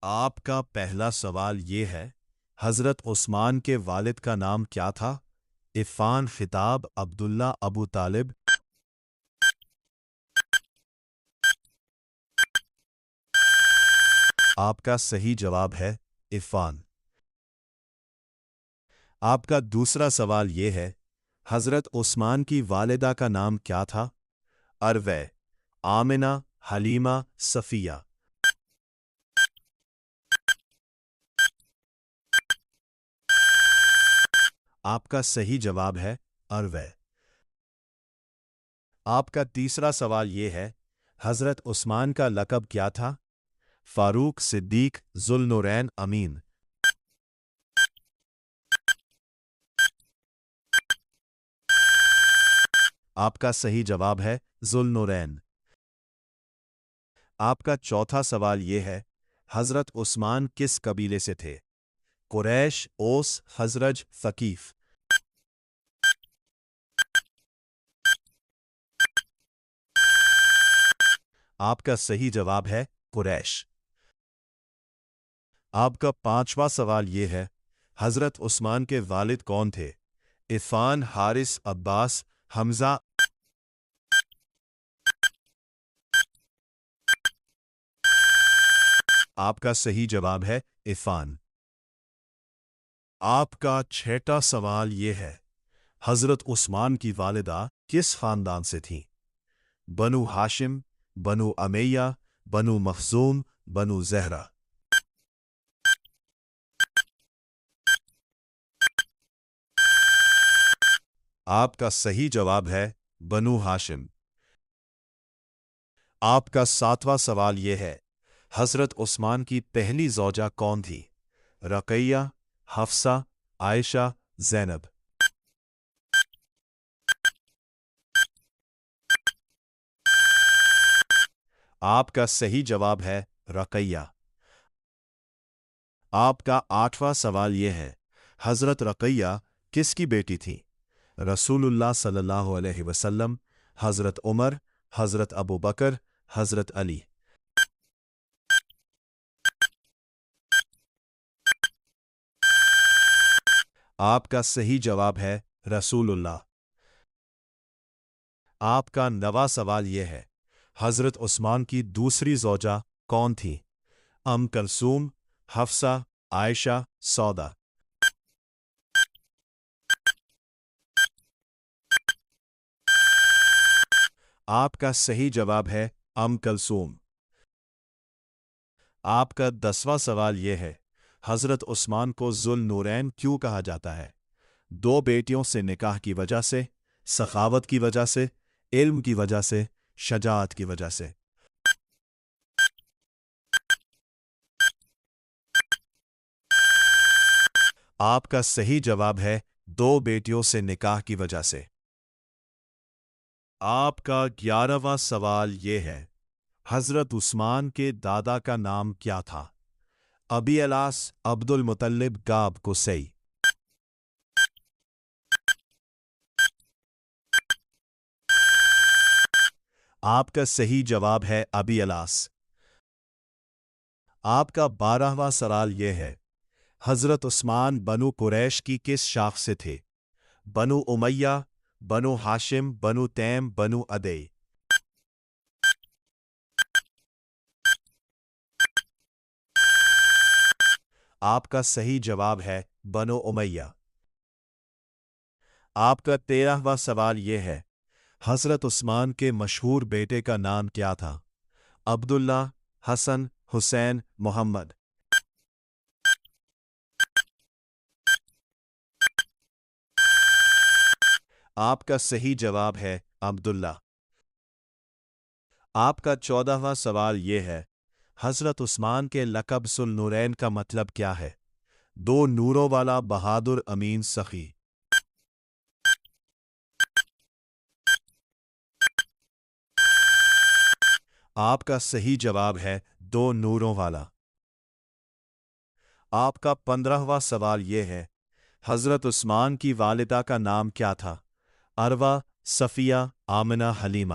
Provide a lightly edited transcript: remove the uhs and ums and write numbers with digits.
آپ کا پہلا سوال یہ ہے، حضرت عثمان کے والد کا نام کیا تھا؟ عفان، خطاب، عبداللہ، ابو طالب۔ آپ کا صحیح جواب ہے عفان۔ آپ کا دوسرا سوال یہ ہے، حضرت عثمان کی والدہ کا نام کیا تھا؟ اروے، آمنہ، حلیمہ، صفیہ۔ آپ کا صحیح جواب ہے اروے۔ آپ کا تیسرا سوال یہ ہے، حضرت عثمان کا لقب کیا تھا؟ فاروق، صدیق، ذوالنورین، امین۔ آپ کا صحیح جواب ہے ذوالنورین۔ آپ کا چوتھا سوال یہ ہے، حضرت عثمان کس قبیلے سے تھے؟ قریش، اوس، خزرج، ثقیف۔ آپ کا صحیح جواب ہے قریش۔ آپ کا پانچواں سوال یہ ہے، حضرت عثمان کے والد کون تھے؟ عفان، حارث، عباس، حمزہ۔ آپ کا صحیح جواب ہے عفان۔ آپ کا چھٹا سوال یہ ہے، حضرت عثمان کی والدہ کس خاندان سے تھیں؟ بنو ہاشم، بنو امیہ، بنو مخزوم، بنو زہرہ۔ آپ کا صحیح جواب ہے بنو ہاشم۔ آپ کا ساتواں سوال یہ ہے، حضرت عثمان کی پہلی زوجہ کون تھی؟ رقیہ، حفصہ، عائشہ، زینب۔ آپ کا صحیح جواب ہے رقیہ۔ آپ کا آٹھواں سوال یہ ہے، حضرت رقیہ کس کی بیٹی تھی؟ رسول اللہ صلی اللہ علیہ وسلم، حضرت عمر، حضرت ابو بکر، حضرت علی۔ آپ کا صحیح جواب ہے رسول اللہ۔ آپ کا نواں سوال یہ ہے، حضرت عثمان کی دوسری زوجہ کون تھی؟ ام کلثوم، حفصہ، عائشہ، سودا۔ آپ کا صحیح جواب ہے ام کلثوم۔ آپ کا 10واں سوال یہ ہے، حضرت عثمان کو ذوالنورین کیوں کہا جاتا ہے؟ دو بیٹیوں سے نکاح کی وجہ سے، سخاوت کی وجہ سے، علم کی وجہ سے، شجاعت کی وجہ سے۔ آپ کا صحیح جواب ہے دو بیٹیوں سے نکاح کی وجہ سے۔ آپ کا 11واں سوال یہ ہے، حضرت عثمان کے دادا کا نام کیا تھا؟ ابی الاس، عبد المطلب، کعب، قصی۔ آپ کا صحیح جواب ہے ابی الاس۔ آپ کا 12واں سوال یہ ہے، حضرت عثمان بنو قریش کی کس شاخ سے تھے؟ بنو امیہ، بنو ہاشم، بنو تیم، بنو عدی۔ آپ کا صحیح جواب ہے بنو امیہ۔ آپ کا 13واں سوال یہ ہے، حضرت عثمان کے مشہور بیٹے کا نام کیا تھا؟ عبداللہ، حسن، حسین، محمد۔ آپ کا صحیح جواب ہے عبداللہ۔ آپ کا 14واں سوال یہ ہے، حضرت عثمان کے لقب ذوالنورین کا مطلب کیا ہے؟ دو نوروں والا، بہادر، امین، سخی۔ آپ کا صحیح جواب ہے دو نوروں والا۔ آپ کا 15واں سوال یہ ہے، حضرت عثمان کی والدہ کا نام کیا تھا؟ اروہ، صفیہ، آمنہ، حلیمہ۔